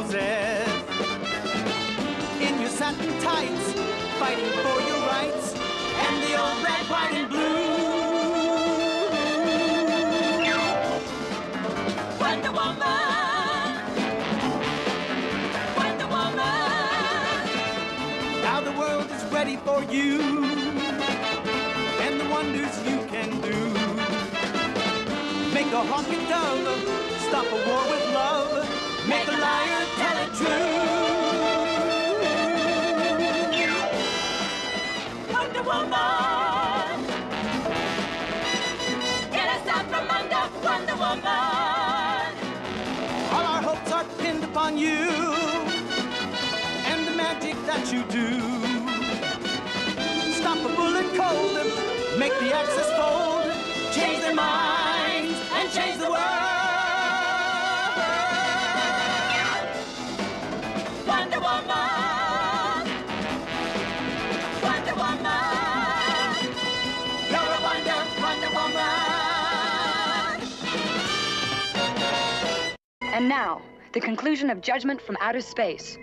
possess. In your satin tights, fighting for your rights, and the old red, white, and blue. Wonder Woman, Wonder Woman. Now the world is ready for you, and the wonders you can do. Make a honking dove, stop a war with love, make a liar tell it true. Wonder Woman, get us out from under, Wonder Woman. All our hopes are pinned upon you, and the magic that you do. Stop a bullet cold, make the axis fold, change their minds, and change the world. Wonder Woman, Wonder Woman, you're a Wonder Woman. And now, the conclusion of Judgment from Outer Space.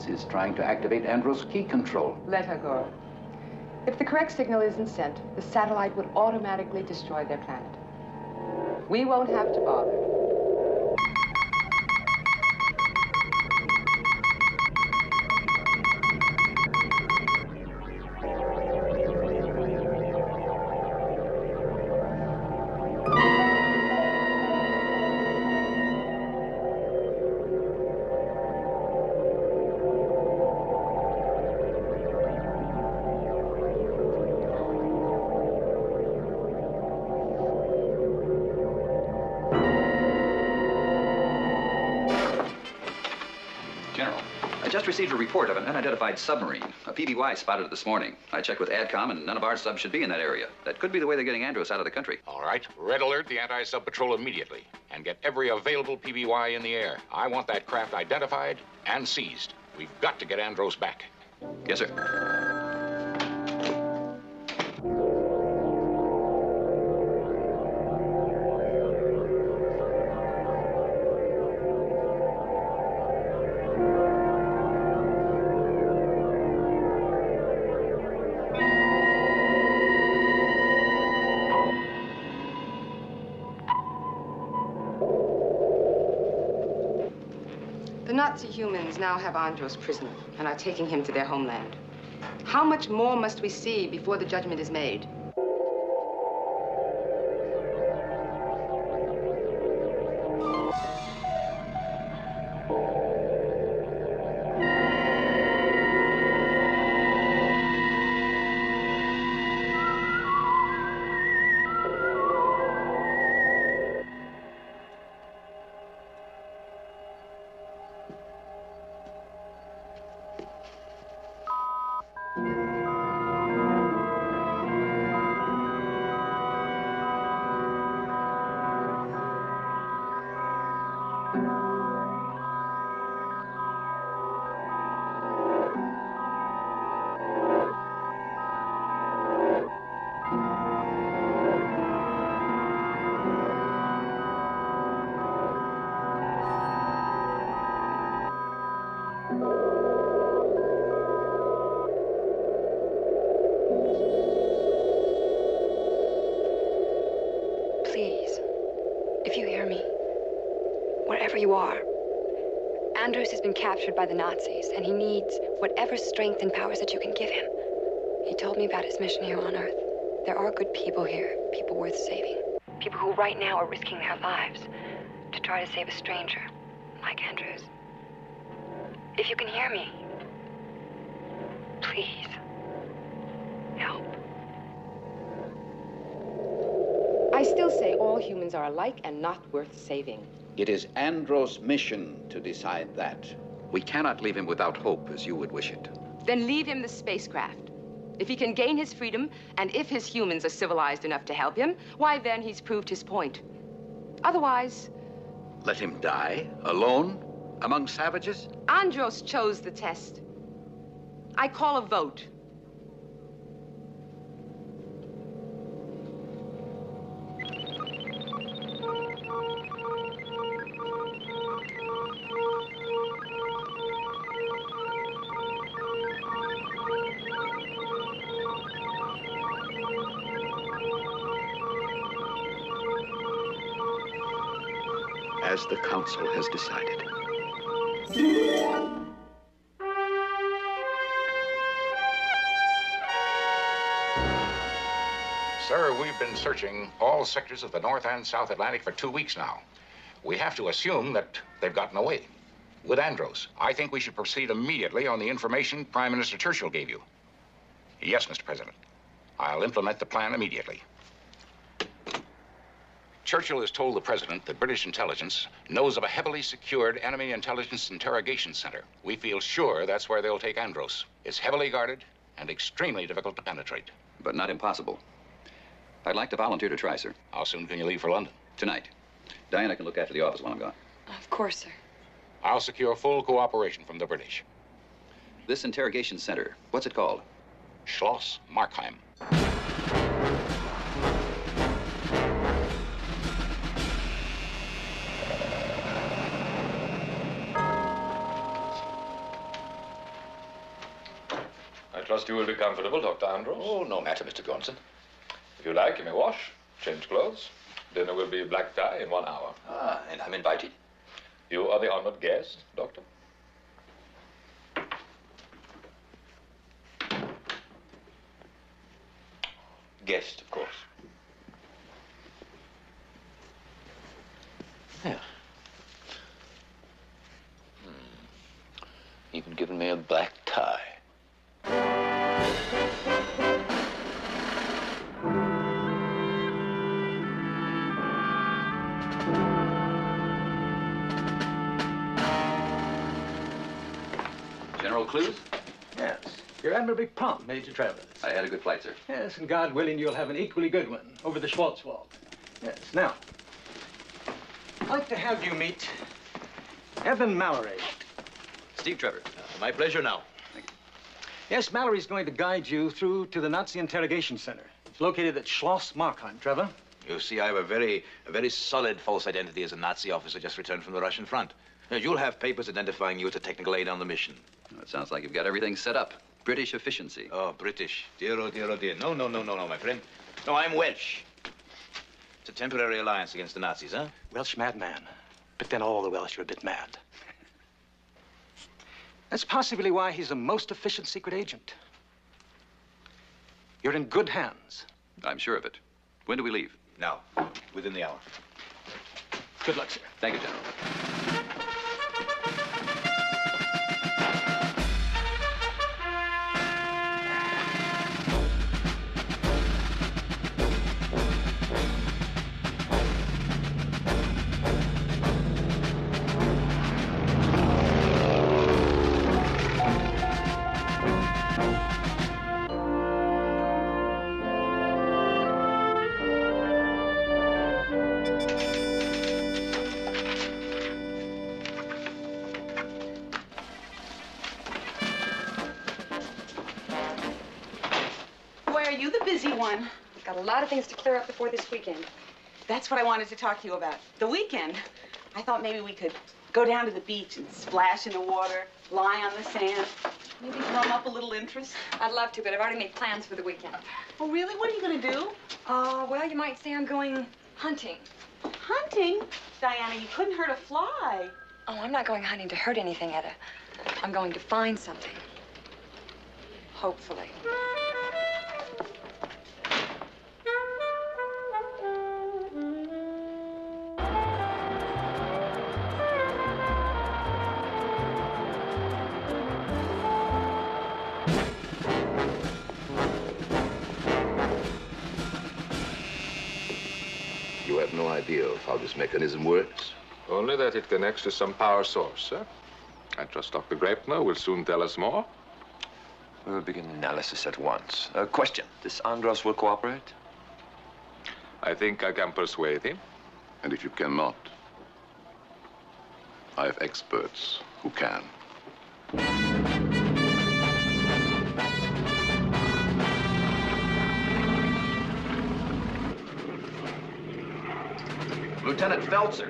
Is trying to activate Andros' key control. Let her go. If the correct signal isn't sent, the satellite would automatically destroy their planet. We won't have to bother. I just received a report of an unidentified submarine. A PBY spotted it this morning. I checked with ADCOM, and none of our subs should be in that area. That could be the way they're getting Andros out of the country. All right. Red alert the anti-sub patrol immediately. And get every available PBY in the air. I want that craft identified and seized. We've got to get Andros back. Yes, sir. The Nazi humans now have Andros prisoner and are taking him to their homeland. How much more must we see before the judgment is made? You are. Andros has been captured by the Nazis, and he needs whatever strength and powers that you can give him. He told me about his mission here on Earth. There are good people here, people worth saving. People who right now are risking their lives to try to save a stranger, like Andrews. If you can hear me, please, help. I still say all humans are alike and not worth saving. It is Andros' mission to decide that. We cannot leave him without hope as you would wish it. Then leave him the spacecraft. If he can gain his freedom, and if his humans are civilized enough to help him, why then he's proved his point. Otherwise... Let him die? Alone? Among savages? Andros chose the test. I call a vote. As the council has decided. Sir, we've been searching all sectors of the North and South Atlantic for 2 weeks now. We have to assume that they've gotten away. With Andros, I think we should proceed immediately on the information Prime Minister Churchill gave you. Yes, Mr. President. I'll implement the plan immediately. Churchill has told the President that British intelligence knows of a heavily secured enemy intelligence interrogation center. We feel sure that's where they'll take Andros. It's heavily guarded and extremely difficult to penetrate. But not impossible. I'd like to volunteer to try, sir. How soon can you leave for London? Tonight. Diana can look after the office while I'm gone. Of course, sir. I'll secure full cooperation from the British. This interrogation center, what's it called? Schloss Markheim. I trust you will be comfortable, Dr. Andros. Oh, no matter, Mr. Gonson. If you like, you may wash, change clothes. Dinner will be black tie in 1 hour. Ah, and I'm invited. You are the honored guest, Doctor. Guest, of course. Yeah. Even given me a black tie. General Clues? Yes. You're admirably prompt, Major Travers. I had a good flight, sir. Yes, and God willing, you'll have an equally good one over the Schwarzwald. Yes. Now, I'd like to have you meet Evan Mallory. Steve Trevor. My pleasure now. Yes, Mallory's going to guide you through to the Nazi interrogation center. It's located at Schloss Markheim, Trevor. You see, I have a very solid false identity as a Nazi officer just returned from the Russian front. You'll have papers identifying you as a technical aid on the mission. Well, it sounds like you've got everything set up. British efficiency. Oh, British. Dear, oh, dear, oh, dear. No, my friend. No, I'm Welsh. It's a temporary alliance against the Nazis, huh? Welsh madman. But then all the Welsh are a bit mad. That's possibly why he's a most efficient secret agent. You're in good hands. I'm sure of it. When do we leave? Now, within the hour. Good luck, sir. Thank you, General. One. Got a lot of things to clear up before this weekend. That's what I wanted to talk to you about. The weekend. I thought maybe we could go down to the beach and splash in the water, lie on the sand, maybe drum up a little interest. I'd love to, but I've already made plans for the weekend. Oh, really? What are you going to do? Well, you might say I'm going hunting. Hunting? Diana, you couldn't hurt a fly. Oh, I'm not going hunting to hurt anything, Etta. I'm going to find something. Hopefully. You have no idea of how this mechanism works? Only that it connects to some power source, sir. I trust Dr. Grapner will soon tell us more. We'll begin analysis at once. Question, this Andros will cooperate? I think I can persuade him. And if you cannot, I have experts who can. Lieutenant Feltzer.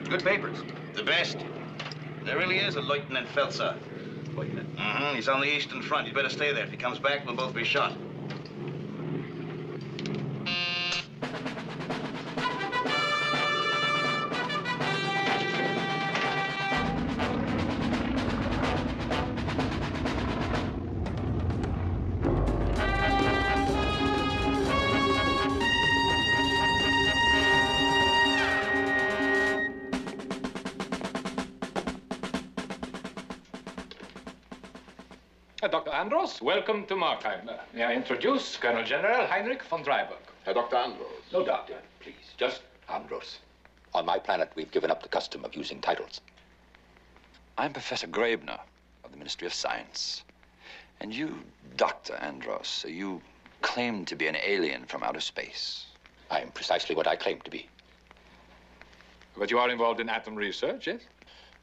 Good papers. The best. There really is a Lieutenant Feltzer. Lieutenant? Mm-hmm. He's on the Eastern Front. You better stay there. If he comes back, we'll both be shot. Dr. Andros, welcome to Markheim. May I introduce Colonel General Heinrich von Dreiberg. Dr. Andros. No, doctor, please. Just Andros. On my planet, we've given up the custom of using titles. I'm Professor Grabner of the Ministry of Science. And you, Dr. Andros, you claim to be an alien from outer space. I am precisely what I claim to be. But you are involved in atom research, yes?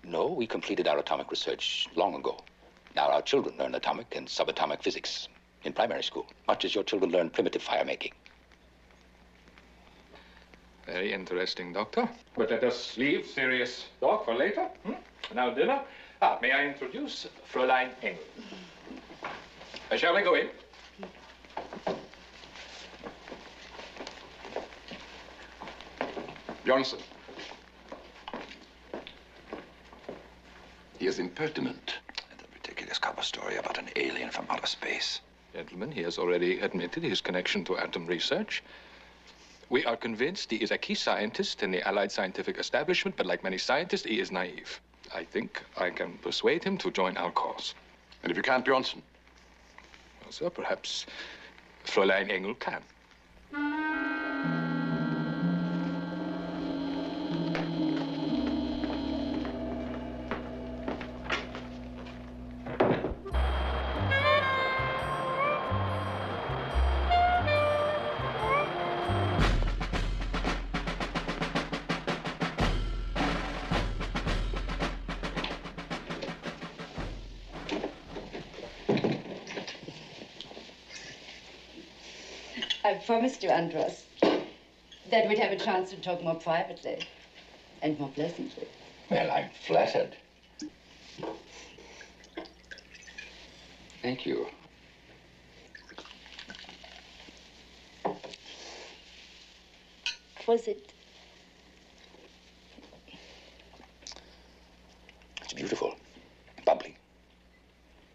No, we completed our atomic research long ago. Now our children learn atomic and subatomic physics in primary school, much as your children learn primitive fire making. Very interesting, Doctor. But let us leave serious talk for later. Now dinner. May I introduce Fräulein Engel? Shall we go in? Johnson. He is impertinent. Ridiculous cover story about an alien from outer space. Gentlemen, he has already admitted his connection to atom research. We are convinced he is a key scientist in the Allied scientific establishment, but like many scientists, he is naive. I think I can persuade him to join our cause. And if you can't, Johnson? Well, sir, perhaps Fräulein Engel can. I promised you, Andros, that we'd have a chance to talk more privately and more pleasantly. Well, I'm flattered. Thank you. Was it? It's beautiful, bubbly.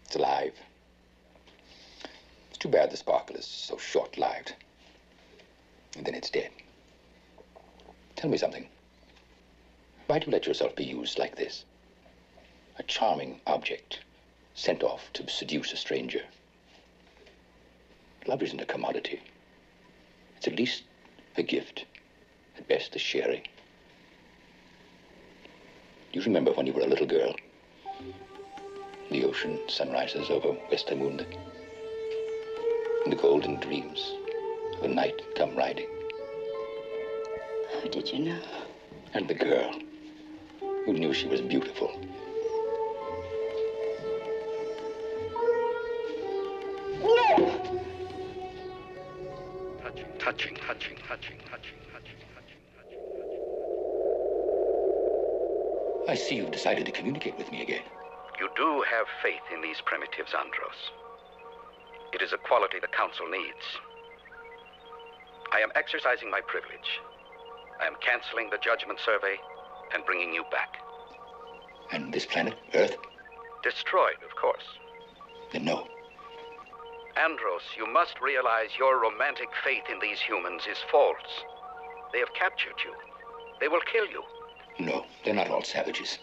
It's alive. It's too bad the sparkle is so short-lived. And then it's dead. Tell me something. Why do you let yourself be used like this? A charming object sent off to seduce a stranger. Love isn't a commodity. It's at least a gift. At best, a sharing. Do you remember when you were a little girl? The ocean sunrises over Westermund. And the golden dreams of a night come riding. How did you know? And the girl who knew she was beautiful. No! Touching, touching, touching, touching, touching, touching. I see you've decided to communicate with me again. You do have faith in these primitives, Andros. It is a quality the Council needs. I am exercising my privilege. I am canceling the judgment survey and bringing you back. And this planet, Earth? Destroyed, of course. Then no. Andros, you must realize your romantic faith in these humans is false. They have captured you. They will kill you. No, they're not all savages.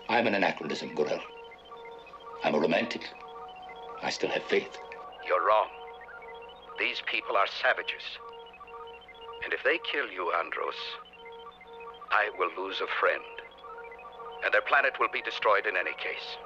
I'm an anachronism, Gorel. I'm a romantic. I still have faith. You're wrong. These people are savages. And if they kill you, Andros, I will lose a friend. And their planet will be destroyed in any case.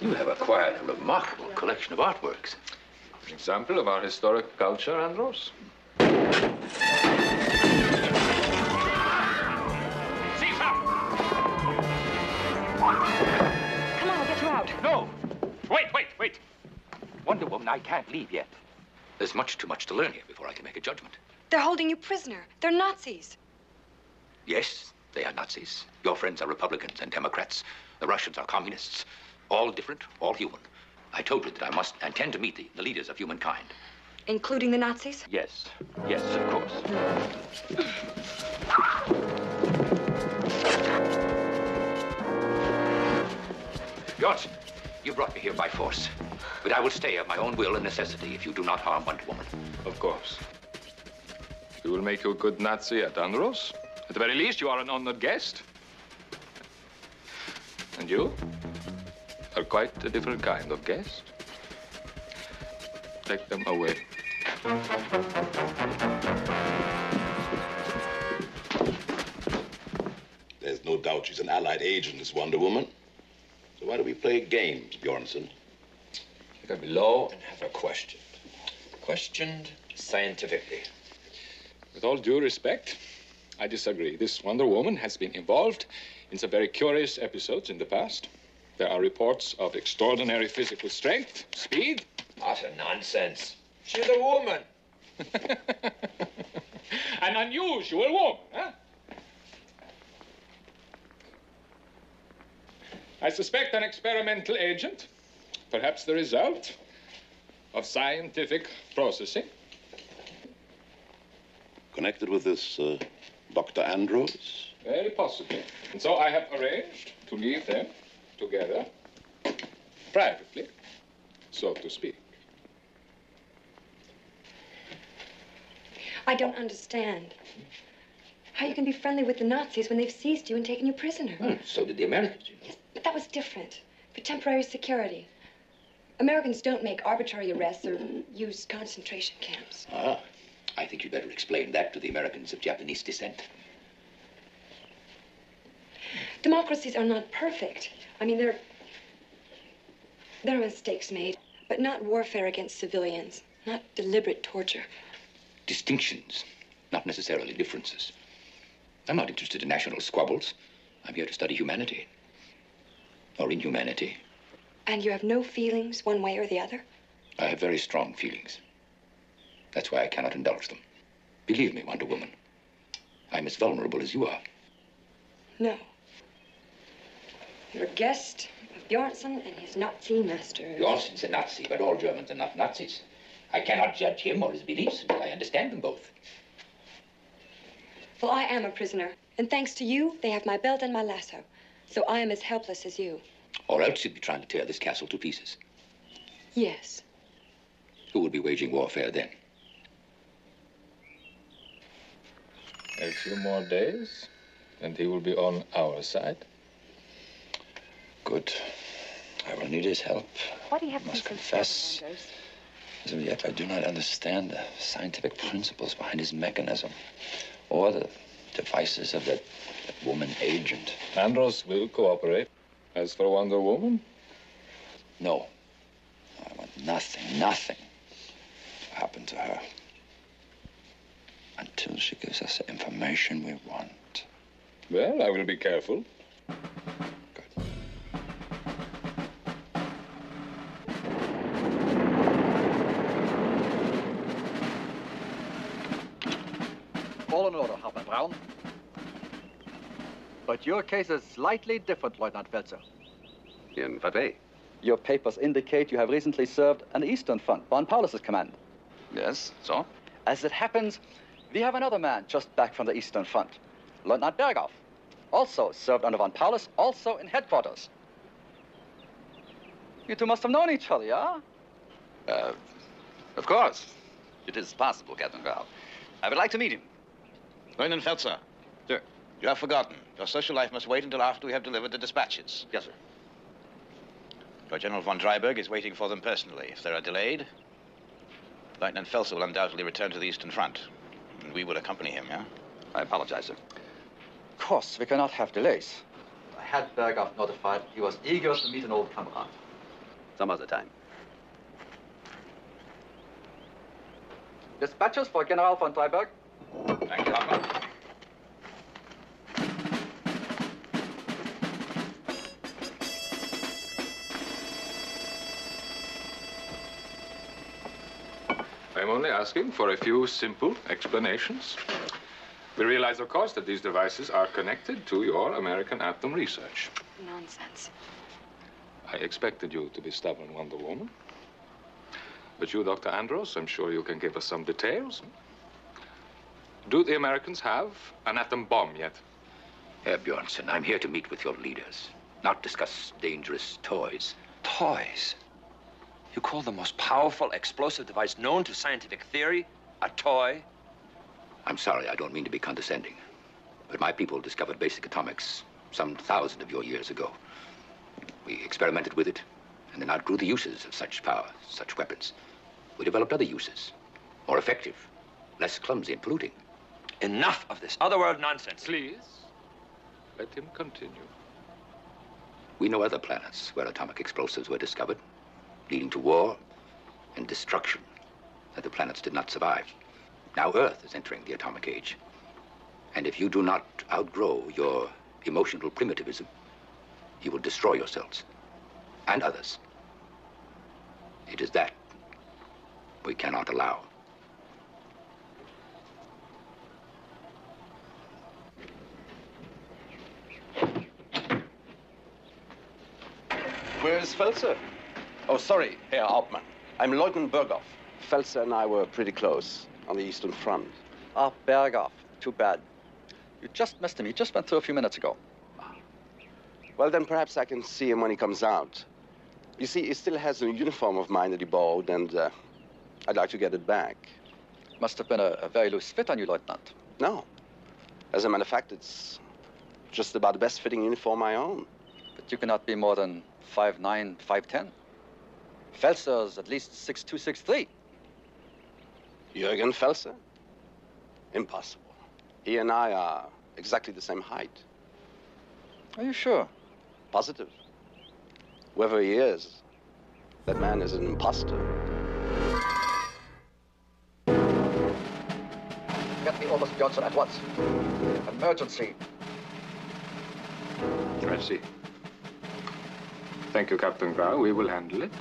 You have acquired a remarkable collection of artworks. An example of our historic culture, Andros. Come on, we'll get you out. No! Wait! Wonder Woman, I can't leave yet. There's too much to learn here before I can make a judgment. They're holding you prisoner. They're Nazis. Yes, they are Nazis. Your friends are Republicans and Democrats. The Russians are communists. All different, all human. I told you that I must intend to meet the leaders of humankind. Including the Nazis? Yes, of course. Bjornsson, you brought me here by force. But I will stay of my own will and necessity if you do not harm Wonder Woman. Of course. We will make you a good Nazi at Andros. At the very least, you are an honored guest. And you are quite a different kind of guest. Take them away. There's no doubt she's an Allied agent, this Wonder Woman. So why do we play games, Bjornsson? You gotta be low and have her questioned. Questioned scientifically. With all due respect, I disagree. This Wonder Woman has been involved in some very curious episodes in the past. There are reports of extraordinary physical strength, speed. Utter nonsense. She's a woman. An unusual woman, huh? I suspect an experimental agent, perhaps the result of scientific processing. Connected with this Dr. Andros? Very possibly. And so I have arranged to leave them together, privately, so to speak. I don't understand how you can be friendly with the Nazis when they've seized you and taken you prisoner. So did the Americans. Yes, but that was different. For temporary security. Americans don't make arbitrary arrests or use concentration camps. Ah, I think you'd better explain that to the Americans of Japanese descent. Democracies are not perfect. I mean, there are mistakes made, but not warfare against civilians, not deliberate torture. Distinctions, not necessarily differences. I'm not interested in national squabbles. I'm here to study humanity. Or inhumanity. And you have no feelings one way or the other? I have very strong feelings. That's why I cannot indulge them. Believe me, Wonder Woman. I'm as vulnerable as you are. No. You're a guest of Bjornsson and his Nazi master. Bjornsson's a Nazi, but all Germans are not Nazis. I cannot judge him or his beliefs until I understand them both. Well, I am a prisoner. And thanks to you, they have my belt and my lasso. So I am as helpless as you. Or else you'd be trying to tear this castle to pieces. Yes. Who would be waging warfare then? A few more days, and he will be on our side. Good. I will need his help. Why do you have I to must be so confess. stubborn, Andros? As of yet, I do not understand the scientific principles behind his mechanism or the devices of that woman agent. Andros will cooperate. As for Wonder Woman? No. I want nothing to happen to her until she gives us the information we want. Well, I will be careful. All in order, Hauptmann Braun. But your case is slightly different, Lieutenant Welzer. In what way? Your papers indicate you have recently served an Eastern Front, von Paulus's command. Yes, so? As it happens, we have another man just back from the Eastern Front. Lieutenant Berghoff. Also served under von Paulus, also in headquarters. You two must have known each other, yeah? Of course. It is possible, Captain Grau. I would like to meet him. Lieutenant Feltzer. Sir. You have forgotten. Your social life must wait until after we have delivered the dispatches. Yes, sir. Your General von Dreiberg is waiting for them personally. If they are delayed, Lieutenant Feltzer will undoubtedly return to the Eastern Front. And we will accompany him, yeah? I apologize, sir. Of course, we cannot have delays. I had Berghoff notified. He was eager to meet an old comrade. Some other time. Dispatches for General von Dreiberg. Thank you, Hauptmann. I'm only asking for a few simple explanations. We realize, of course, that these devices are connected to your American atom research. Nonsense. I expected you to be stubborn, Wonder Woman. But you, Dr. Andros, I'm sure you can give us some details. Do the Americans have an atom bomb yet? Herr Bjornson, I'm here to meet with your leaders, not discuss dangerous toys. Toys? You call the most powerful explosive device known to scientific theory a toy? I'm sorry, I don't mean to be condescending, but my people discovered basic atomics some 1,000 of your years ago. We experimented with it and then outgrew the uses of such power, such weapons. We developed other uses, more effective, less clumsy and polluting. Enough of this otherworld nonsense. Please, let him continue. We know other planets where atomic explosives were discovered, leading to war and destruction that the planets did not survive. Now Earth is entering the atomic age. And if you do not outgrow your emotional primitivism, you will destroy yourselves and others. It is that we cannot allow. Where is Feltzer? Oh, sorry, Herr Hauptmann. I'm Lieutenant Berghoff. Feltzer and I were pretty close on the Eastern Front. Ah, Berghoff. Too bad. You just missed him. He just went through a few minutes ago. Well, then perhaps I can see him when he comes out. You see, he still has a uniform of mine that he borrowed, and I'd like to get it back. Must have been a very loose fit on you, Lieutenant. No. As a matter of fact, it's just about the best fitting uniform I own. But you cannot be more than 5'9", 5'10". Feltzer's at least 6'2", 6'3". Jürgen Feltzer? Impossible. He and I are exactly the same height. Are you sure? Positive. Whoever he is, that man is an imposter. Get me Oberst Bjornson at once. Emergency. I see. Thank you, Captain Grau. We will handle it.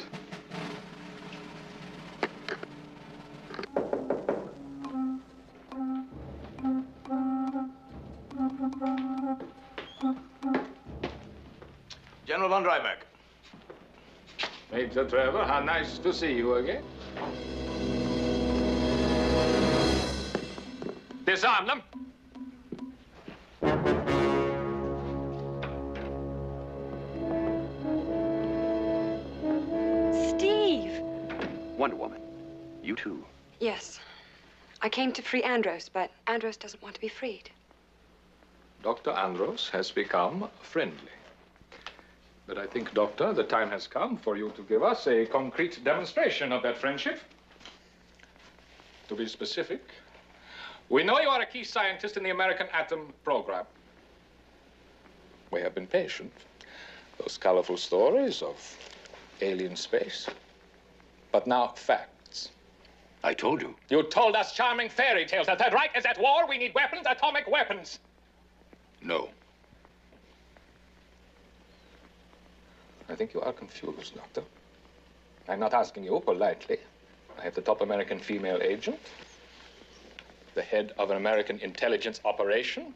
General von Dreiberg. Major Trevor, how nice to see you again. Disarm them. Steve! Wonder Woman, you too. Yes. I came to free Andros, but Andros doesn't want to be freed. Dr. Andros has become friendly. But I think, Doctor, the time has come for you to give us a concrete demonstration of that friendship. To be specific, we know you are a key scientist in the American atom program. We have been patient. Those colorful stories of alien space. But now, facts. I told you. You told us charming fairy tales. Is that right? Is that war? We need weapons, atomic weapons. No. I think you are confused, Doctor. I'm not asking you politely. I have the top American female agent, the head of an American intelligence operation,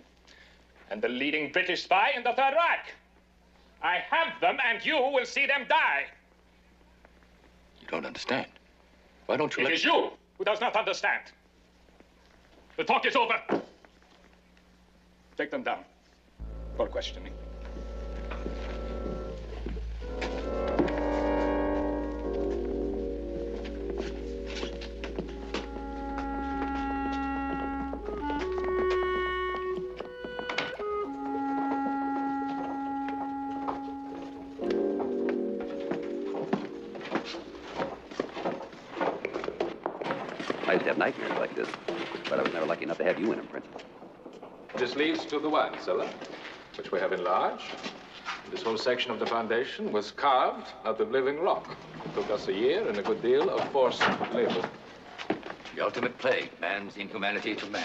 and the leading British spy in the Third Reich. I have them, and you will see them die. You don't understand. Why don't you It is you who does not understand. The talk is over. Take them down for questioning. I used to have nightmares like this, but I was never lucky enough to have you in them, Prince. This leads to the wine cellar, which we have enlarged. This whole section of the foundation was carved out of living rock. It took us a year and a good deal of forced labor. The ultimate plague, man's inhumanity to man.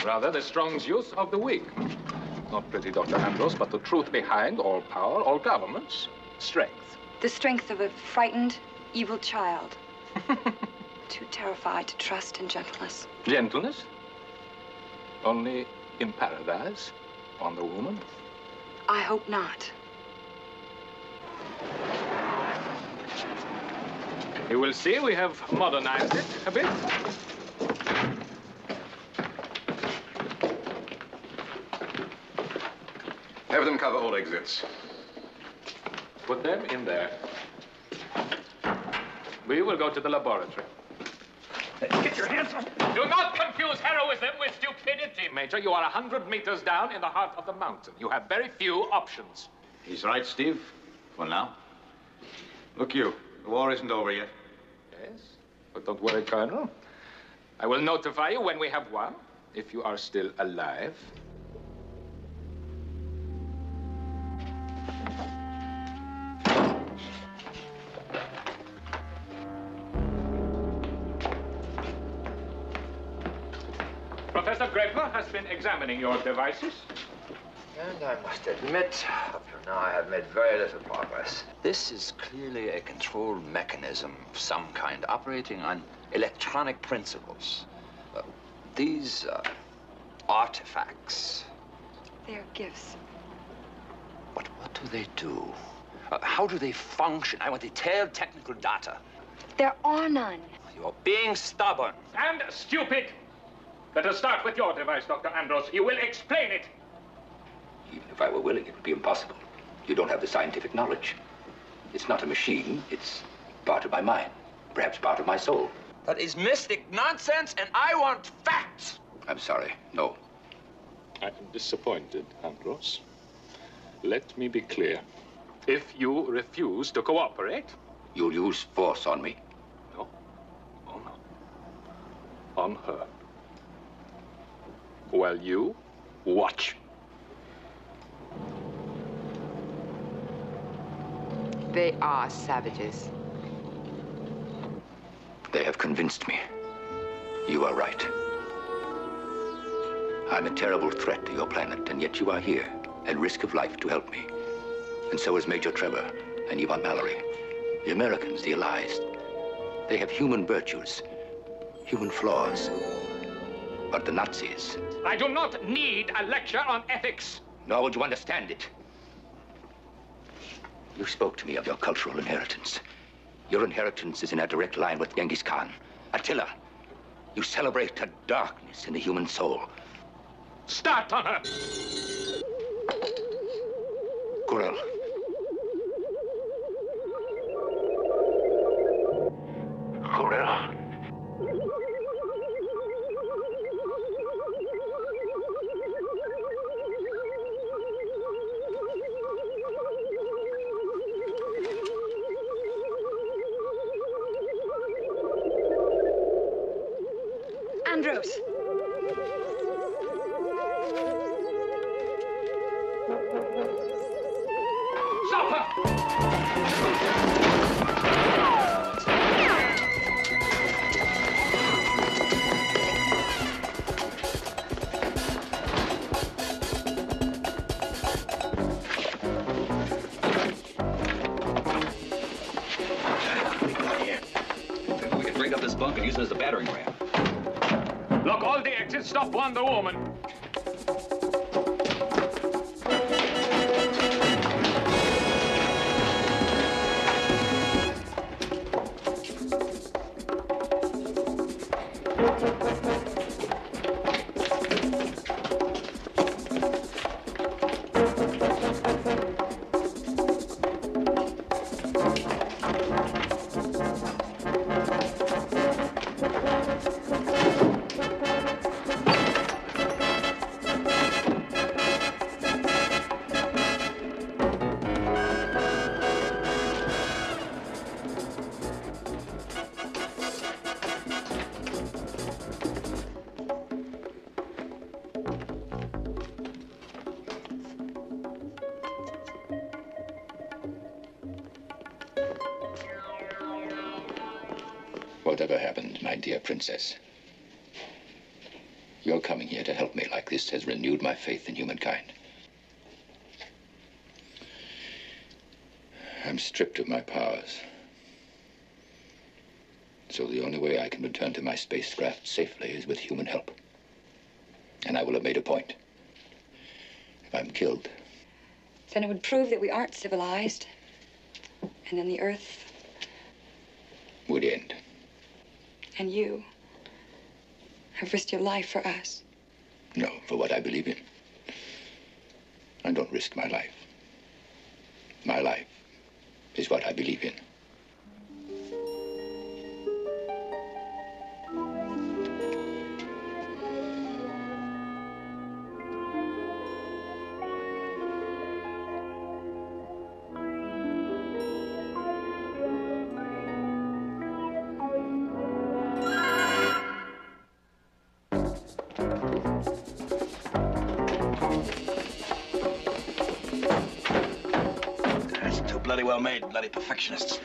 Rather, the strong's use of the weak. Not pretty, Dr. Ambrose, but the truth behind all power, all governments. Strength. The strength of a frightened, evil child. Too terrified to trust in gentleness. Gentleness? Only in paradise, on the woman? I hope not. You will see we have modernized it a bit. Have them cover all exits. Put them in there. We will go to the laboratory. Get your hands off. Do not confuse heroism with stupidity, Major. You are 100 meters down in the heart of the mountain. You have very few options. He's right, Steve. For now. Look you, the war isn't over yet. Yes, but don't worry, Colonel. I will notify you when we have won, if you are still alive. Professor Grepler has been examining your devices. And I must admit, up to now I have made very little progress. This is clearly a control mechanism of some kind, operating on electronic principles. These artifacts. They're gifts. But what do they do? How do they function? I want detailed technical data. There are none. You're being stubborn. And stupid. Let us start with your device, Dr. Andros. You will explain it. Even if I were willing, it would be impossible. You don't have the scientific knowledge. It's not a machine. It's part of my mind. Perhaps part of my soul. That is mystic nonsense, and I want facts. I'm sorry. No. I am disappointed, Andros. Let me be clear. If you refuse to cooperate... You'll use force on me? No. Oh, no. On her. Well, you watch. They are savages. They have convinced me. You are right. I'm a terrible threat to your planet, and yet you are here, at risk of life, to help me. And so is Major Trevor and Yvonne Mallory. The Americans, the Allies, they have human virtues, human flaws. But the Nazis... I do not need a lecture on ethics. Nor would you understand it. You spoke to me of your cultural inheritance. Your inheritance is in a direct line with Genghis Khan, Attila. You celebrate a darkness in the human soul. Start on her! Gurel. Gurel. Andros. Stop her! Maybe we could break up this bunk and use it as a battering ram. Lock all the exits, stop Wonder Woman. Whatever happened, my dear princess, your coming here to help me like this has renewed my faith in humankind. I'm stripped of my powers. So the only way I can return to my spacecraft safely is with human help. And I will have made a point. If I'm killed, Then it would prove that we aren't civilized. And then the Earth would end. and you have risked your life for us. No, for what I believe in. I don't risk my life. My life is what I believe in. Bloody well made, bloody perfectionists.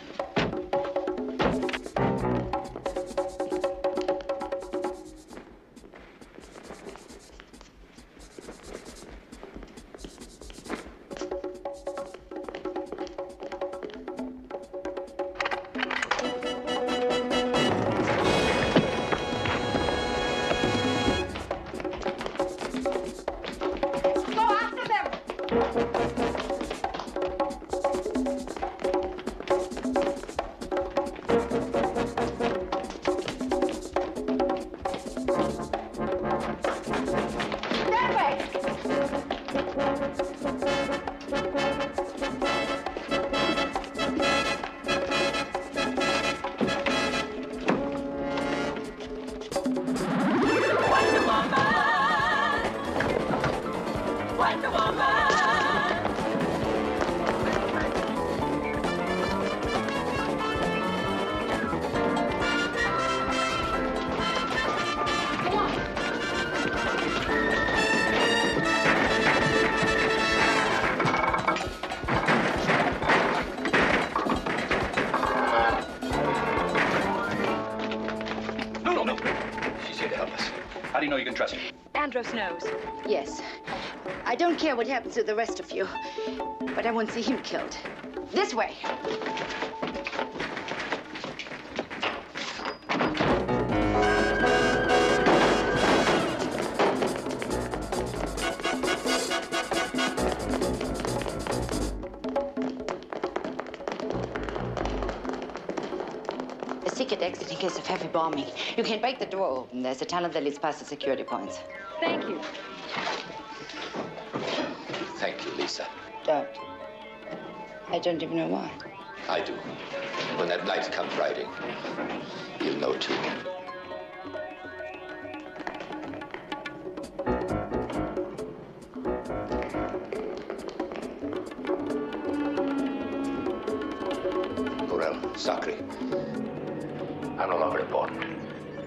How do you know you can trust her? Andros knows. Yes. I don't care what happens to the rest of you, but I won't see him killed. This way. A secret exit in case of heavy bombing. You can break the door open. There's a tunnel that leads past the security points. Thank you. Thank you, Lisa. Don't. I don't even know why. I do. When that night comes riding, you'll know too. Morel, Sacre. I'm no longer important,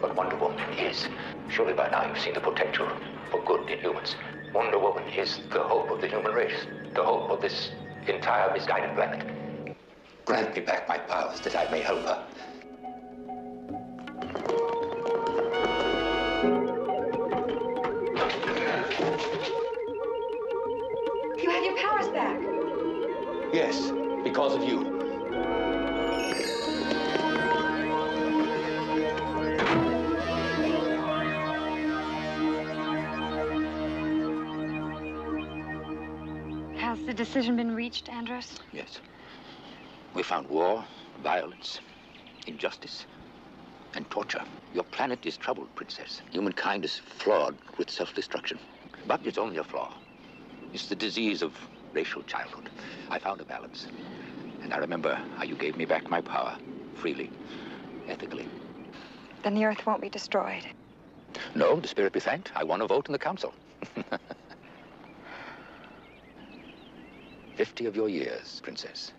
but Wonder Woman is. Surely by now you've seen the potential for good in humans. Wonder Woman is the hope of the human race, the hope of this entire misguided planet. Grant me back my powers that I may help her. You have your powers back. Yes, because of you. Has the decision been reached, Andros? Yes. We found war, violence, injustice, and torture. Your planet is troubled, Princess. Humankind is flawed with self-destruction. But it's only a flaw. It's the disease of racial childhood. I found a balance. And I remember how you gave me back my power, freely, ethically. Then the Earth won't be destroyed. No, the spirit be thanked. I won a vote in the council. 50 of your years, Princess.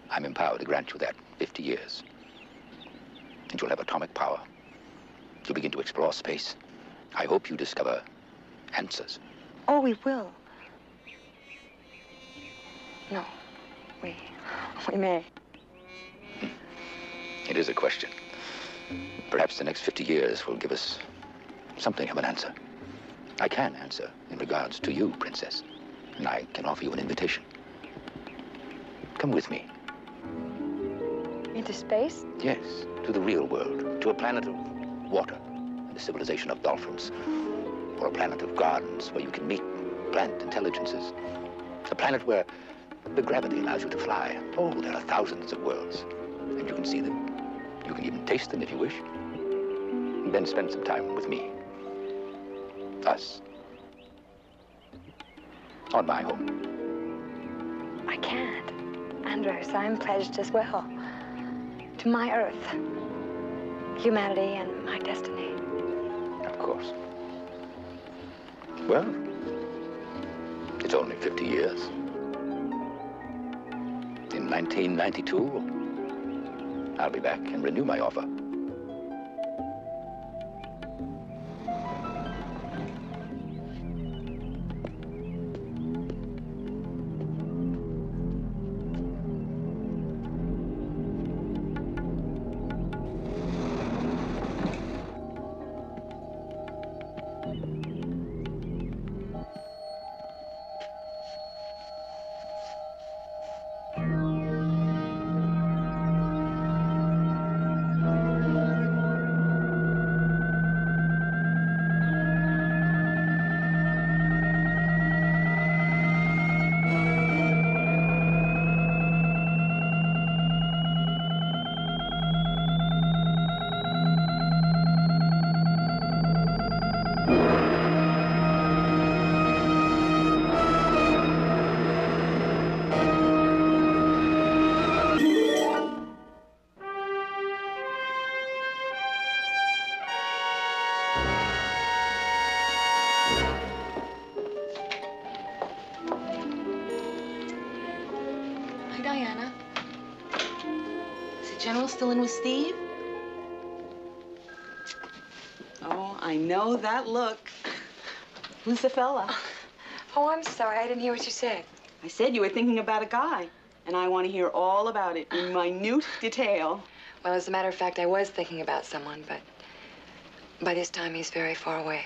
I'm empowered to grant you that. 50 years. And you'll have atomic power. You'll begin to explore space. I hope you discover answers. Oh, we will. No, we may. It is a question. Perhaps the next 50 years will give us something of an answer. I can answer in regards to you, Princess. And I can offer you an invitation. Come with me. Into space? Yes, to the real world. To a planet of water and the civilization of dolphins. Or a planet of gardens where you can meet plant intelligences. A planet where the gravity allows you to fly. Oh, there are thousands of worlds. And you can see them. You can even taste them if you wish. And then spend some time with me. Us. On my home. I can't. Andros, I'm pledged as well. To my Earth. Humanity and my destiny. Of course. Well, it's only 50 years. In 1992, I'll be back and renew my offer. Diana. Is the General still in with Steve? Oh, I know that look. Who's the fella? Oh, I'm sorry. I didn't hear what you said. I said you were thinking about a guy, and I want to hear all about it in minute detail. Well, as a matter of fact, I was thinking about someone, but by this time he's very far away.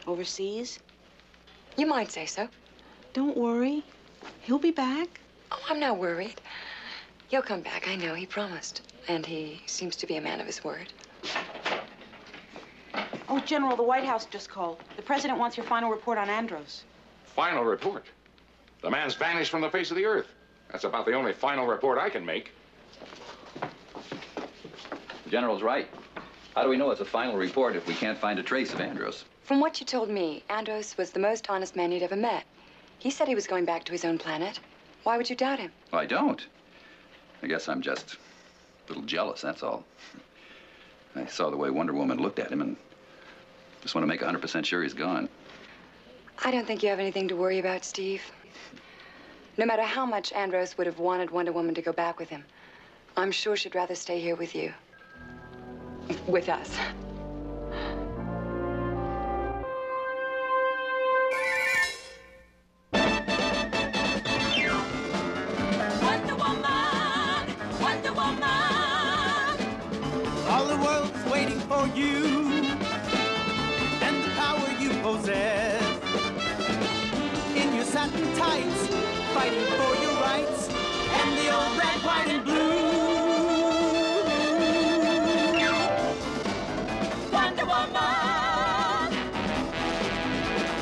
Overseas? You might say so. Don't worry. He'll be back. Oh, I'm not worried. He'll come back, I know. He promised. And he seems to be a man of his word. Oh, General, the White House just called. The president wants your final report on Andros. Final report? The man's vanished from the face of the earth. That's about the only final report I can make. The General's right. How do we know it's a final report if we can't find a trace of Andros? From what you told me, Andros was the most honest man you'd ever met. He said he was going back to his own planet. Why would you doubt him? Well, I don't. I guess I'm just a little jealous, that's all. I saw the way Wonder Woman looked at him and just want to make 100% sure he's gone. I don't think you have anything to worry about, Steve. No matter how much Andros would have wanted Wonder Woman to go back with him, I'm sure she'd rather stay here with you. With us. All the world's waiting for you and the power you possess. In your satin tights, fighting for your rights and the old red, white, and blue. Wonder Woman.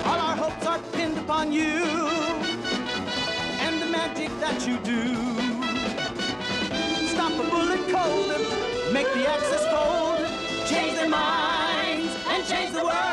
All our hopes are pinned upon you and the magic that you do. Stop a bullet cold, make the Axis fold, change their minds and change the world.